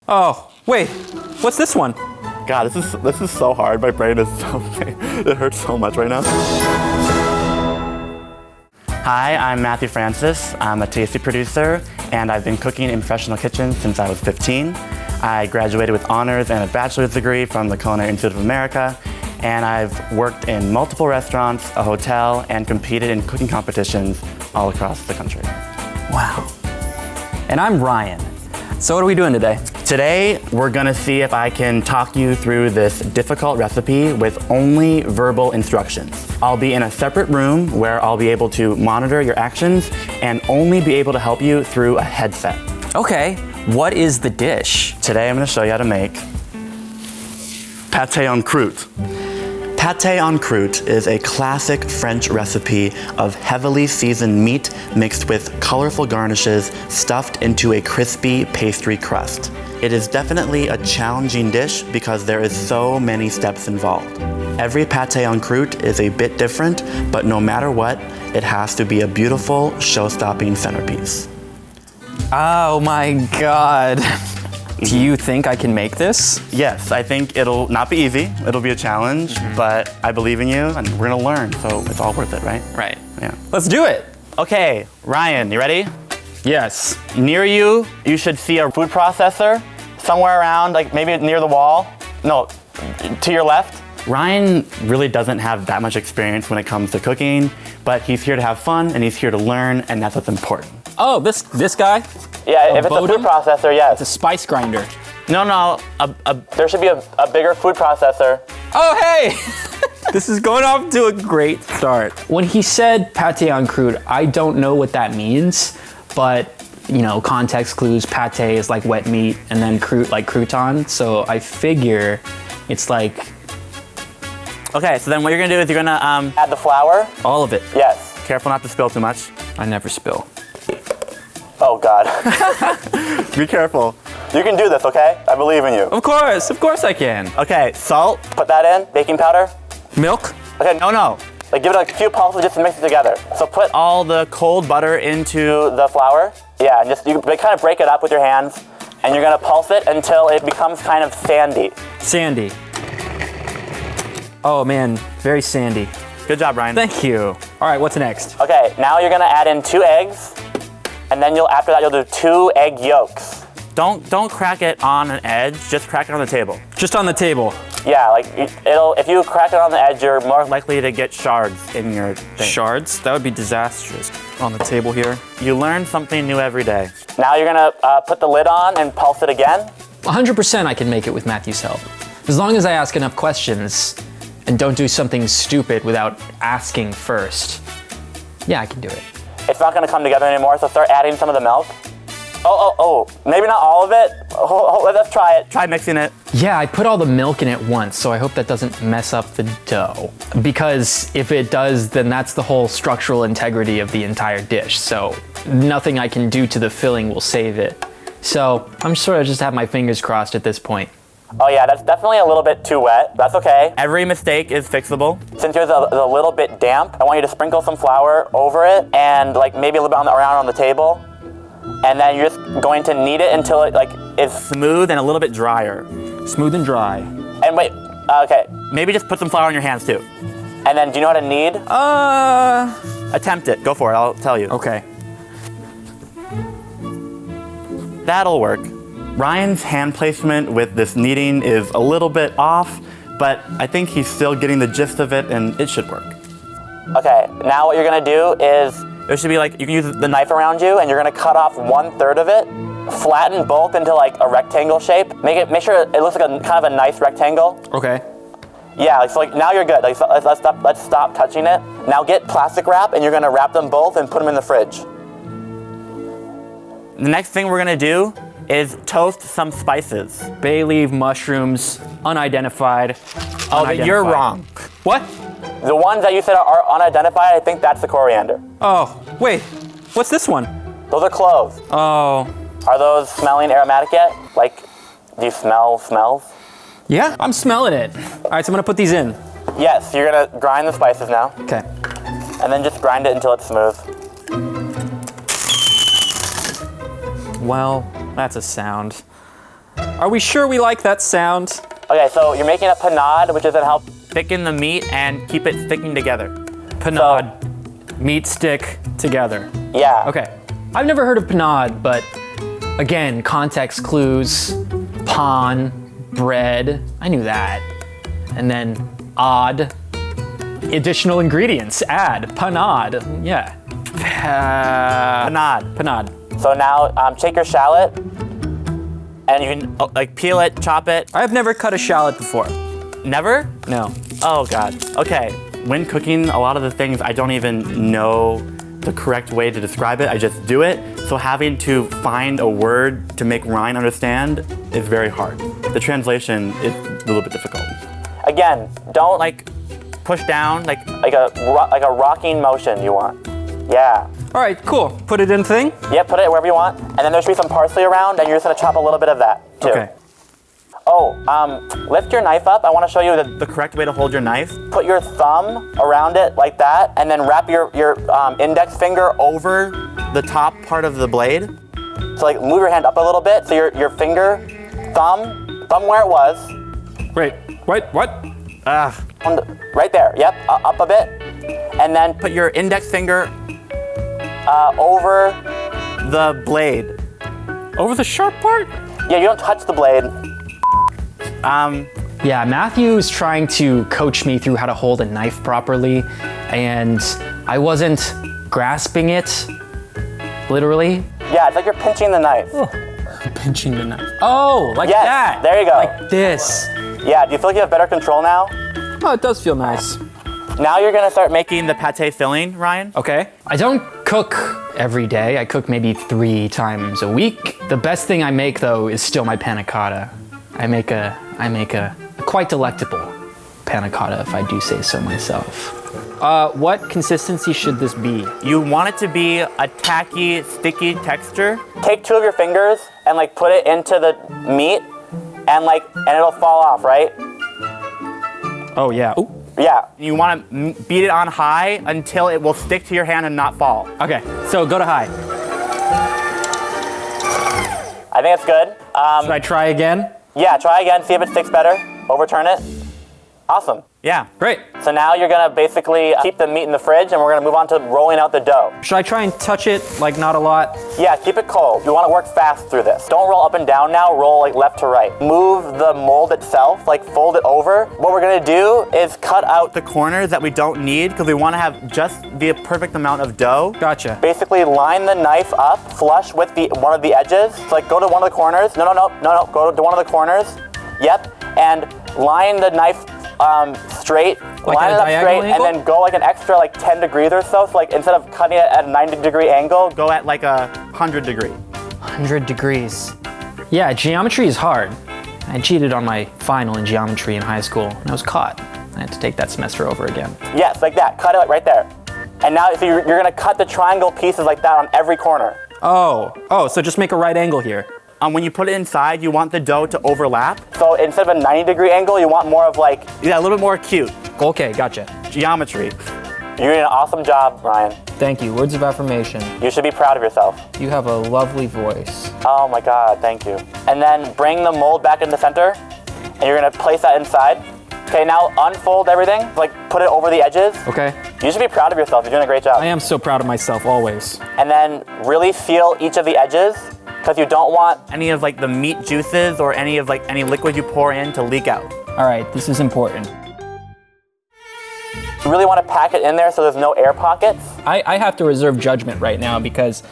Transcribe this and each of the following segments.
Oh, wait, what's this one? God, this is so hard. My brain is so, it hurts so much right now. Hi, I'm Matthew Francis. I'm a tasty producer, and I've been cooking in professional kitchens since I was 15. I graduated with honors and a bachelor's degree from the Culinary Institute of America, and I've worked in multiple restaurants, a hotel, and competed in cooking competitions all across the country. Wow. And I'm Ryan. So what are we doing today? Today, we're gonna see if I can talk you through this difficult recipe with only verbal instructions. I'll be in a separate room where I'll be able to monitor your actions and only be able to help you through a headset. Okay, what is the dish? Today, I'm gonna show you how to make pâté en croûte. Pâté en croûte is a classic French recipe of heavily seasoned meat mixed with colorful garnishes stuffed into a crispy pastry crust. It is definitely a challenging dish because there is so many steps involved. Every pâté en croûte is a bit different, but no matter what, it has to be a beautiful, show-stopping centerpiece. Oh my God. Do you think I can make this? Yes, I think it'll not be easy. It'll be a challenge, but I believe in you and we're gonna learn, so it's all worth it, right? Right. Yeah. Let's do it. Okay, Ryan, you ready? Yes. Near you, you should see a food processor somewhere around, like maybe near the wall. No, to your left. Ryan really doesn't have that much experience when it comes to cooking, but he's here to have fun and he's here to learn, and that's what's important. Oh, this guy? Yeah, if it's a food processor, yes. It's a spice grinder. No, there should be a bigger food processor. Oh, hey! This is going off to a great start. When he said pâté en croûte, I don't know what that means, but you know, context clues, pâté is like wet meat, and then croûte like crouton, so I figure it's like... Okay, so then what you're gonna do is you're gonna add the flour. All of it? Yes. Careful not to spill too much. I never spill. Oh God. Be careful. You can do this, okay? I believe in you. Of course I can. Okay, salt, put that in. Baking powder. Milk? Okay, no. Like give it like a few pulses just to mix it together. So put all the cold butter into the flour. Yeah, and just you kind of break it up with your hands, and you're gonna pulse it until it becomes kind of sandy. Sandy. Oh man, very sandy. Good job, Ryan. Thank you. All right, what's next? Okay, now you're gonna add in 2 eggs, and then after that you'll do 2 egg yolks. Don't crack it on an edge, just crack it on the table. Just on the table? Yeah, like if you crack it on the edge, you're more likely to get shards in your thing. Shards? That would be disastrous. On the table here. You learn something new every day. Now you're gonna put the lid on and pulse it again. 100% I can make it with Matthew's help. As long as I ask enough questions and don't do something stupid without asking first. Yeah, I can do it. It's not gonna come together anymore, so start adding some of the milk. Oh, maybe not all of it. Let's try it. Try mixing it. Yeah, I put all the milk in it once, so I hope that doesn't mess up the dough. Because if it does, then that's the whole structural integrity of the entire dish, so nothing I can do to the filling will save it. So I'm sort of just have my fingers crossed at this point. Oh yeah, that's definitely a little bit too wet. That's okay. Every mistake is fixable. Since yours is a little bit damp, I want you to sprinkle some flour over it and like maybe a little bit around on the table. And then you're just going to knead it until it is smooth and a little bit drier. Smooth and dry. And wait, okay, maybe just put some flour on your hands too. And then do you know how to knead? Attempt it, go for it, I'll tell you. Okay. That'll work. Ryan's hand placement with this kneading is a little bit off, but I think he's still getting the gist of it and it should work. Okay, now what you're gonna do is there should be you can use the knife around you and you're gonna cut off 1/3 of it, flatten both into like a rectangle shape. Make sure it looks like a kind of a nice rectangle. Okay. Yeah, so now you're good. Let's stop touching it. Now get plastic wrap and you're gonna wrap them both and put them in the fridge. The next thing we're gonna do is toast some spices. Bay leaf, mushrooms, unidentified. Oh, you're wrong. What? The ones that you said are unidentified, I think that's the coriander. Oh, wait, what's this one? Those are cloves. Oh. Are those smelling aromatic yet? Like, do you smell smells? Yeah, I'm smelling it. All right, so I'm gonna put these in. Yes, you're gonna grind the spices now. Okay. And then just grind it until it's smooth. Well, that's a sound. Are we sure we like that sound? Okay, so you're making a panade, which is gonna help thicken the meat and keep it sticking together. Panade, meat stick together. Yeah. Okay, I've never heard of panade, but again, context clues, pan, bread, I knew that. And then odd, additional ingredients, add, panade, yeah. Panade. Panade. So now take your shallot and you can like peel it, chop it. I've never cut a shallot before. Never? No. Oh God. Okay. When cooking, a lot of the things I don't even know the correct way to describe it. I just do it. So having to find a word to make Ryan understand is very hard. The translation is a little bit difficult. Again, don't like push down like a rocking motion you want. Yeah. All right, cool. Put it in thing? Yep, put it wherever you want. And then there should be some parsley around, and you're just gonna chop a little bit of that, too. Okay. Oh, lift your knife up. I wanna show you the correct way to hold your knife. Put your thumb around it like that, and then wrap your index finger over the top part of the blade. So like move your hand up a little bit, so your finger, thumb where it was. Wait, what? Right there, yep, up a bit. And then put your index finger over the blade. Over the sharp part? Yeah, you don't touch the blade. Yeah, Matthew's trying to coach me through how to hold a knife properly, and I wasn't grasping it, literally. Yeah, it's like you're pinching the knife. Oh, pinching the knife. Oh, like yes, that. There you go. Like this. Yeah, do you feel like you have better control now? Oh, it does feel nice. Now you're gonna start making the pate filling, Ryan. Okay. I don't cook every day. I cook maybe 3 times a week. The best thing I make though is still my panna cotta. I make a quite delectable panna cotta, if I do say so myself. What consistency should this be? You want it to be a tacky, sticky texture. Take 2 of your fingers and like put it into the meat and it'll fall off, right? Oh yeah. Ooh. Yeah, you want to beat it on high until it will stick to your hand and not fall. Okay, so go to high. I think it's good. Should I try again? Yeah, try again, see if it sticks better. Overturn it. Awesome. Yeah. Great. So now you're gonna basically keep the meat in the fridge and we're gonna move on to rolling out the dough. Should I try and touch it, like not a lot? Yeah, keep it cold. You wanna work fast through this. Don't roll up and down now, roll like left to right. Move the mold itself, like fold it over. What we're gonna do is cut out the corners that we don't need because we wanna have just the perfect amount of dough. Gotcha. Basically line the knife up flush with one of the edges. So like go to one of the corners. No, go to one of the corners. Yep, and line the knife straight, like line it up straight, angle? and then go like an extra like 10 degrees or so. So like instead of cutting it at a 90-degree angle, go at like a 100-degree. 100 degrees. Yeah, geometry is hard. I cheated on my final in geometry in high school, and I was caught. I had to take that semester over again. Yes, like that. Cut it right there. And now so you're gonna cut the triangle pieces like that on every corner. Oh, so just make a right angle here. When you put it inside, you want the dough to overlap. So instead of a 90-degree angle, you want more of like, yeah, a little bit more acute. Okay, gotcha. Geometry. You're doing an awesome job, Ryan. Thank you. Words of affirmation. You should be proud of yourself. You have a lovely voice. Oh my God, thank you. And then bring the mold back in the center, and you're gonna place that inside. Okay, now unfold everything, like put it over the edges. Okay. You should be proud of yourself. You're doing a great job. I am so proud of myself, always. And then really feel each of the edges, because you don't want any of like the meat juices or any liquid you pour in to leak out. All right, this is important. You really want to pack it in there so there's no air pockets. I have to reserve judgment right now because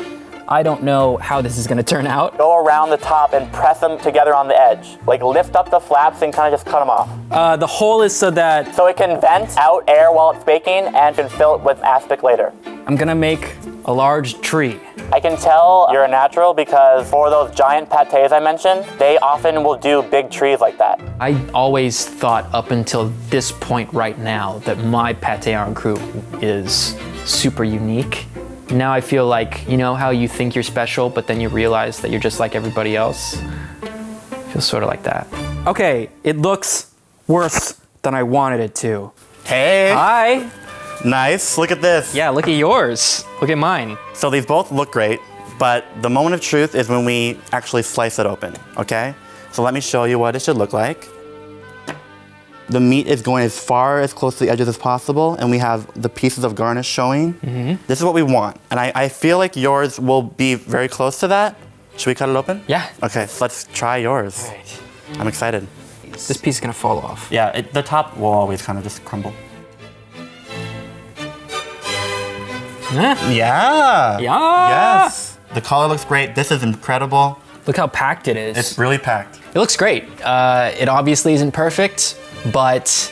I don't know how this is gonna turn out. Go around the top and press them together on the edge. Like lift up the flaps and kind of just cut them off. The hole is so that... So it can vent out air while it's baking and can fill it with aspic later. I'm gonna make a large tree. I can tell you're a natural because for those giant pâtés I mentioned, they often will do big trees like that. I always thought up until this point right now that my pâté en croûte is super unique. Now I feel like, you know how you think you're special, but then you realize that you're just like everybody else? It feels sort of like that. Okay, it looks worse than I wanted it to. Hey. Hi. Nice, look at this. Yeah, look at yours. Look at mine. So these both look great, but the moment of truth is when we actually slice it open, okay? So let me show you what it should look like. The meat is going as far as close to the edges as possible, and we have the pieces of garnish showing. This is what we want. And I feel like yours will be very close to that. Should we cut it open? Yeah. Okay, so let's try yours. All right. I'm excited. This piece is gonna fall off. Yeah, the top will always kind of just crumble. Yeah. Yeah. Yeah. Yes. The color looks great. This is incredible. Look how packed it is. It's really packed. It looks great. It obviously isn't perfect, but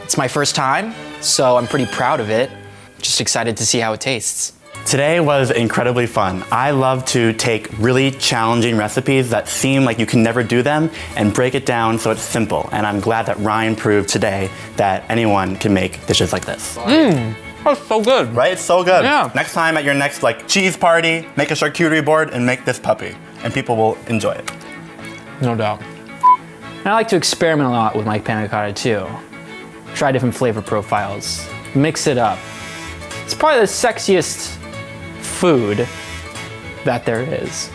it's my first time, so I'm pretty proud of it. Just excited to see how it tastes. Today was incredibly fun. I love to take really challenging recipes that seem like you can never do them and break it down so it's simple. And I'm glad that Ryan proved today that anyone can make dishes like this. That's so good. Right? It's so good. Yeah. Next time at your next cheese party, make a charcuterie board and make this puppy. And people will enjoy it. No doubt. And I like to experiment a lot with my panna cotta too. Try different flavor profiles. Mix it up. It's probably the sexiest food that there is.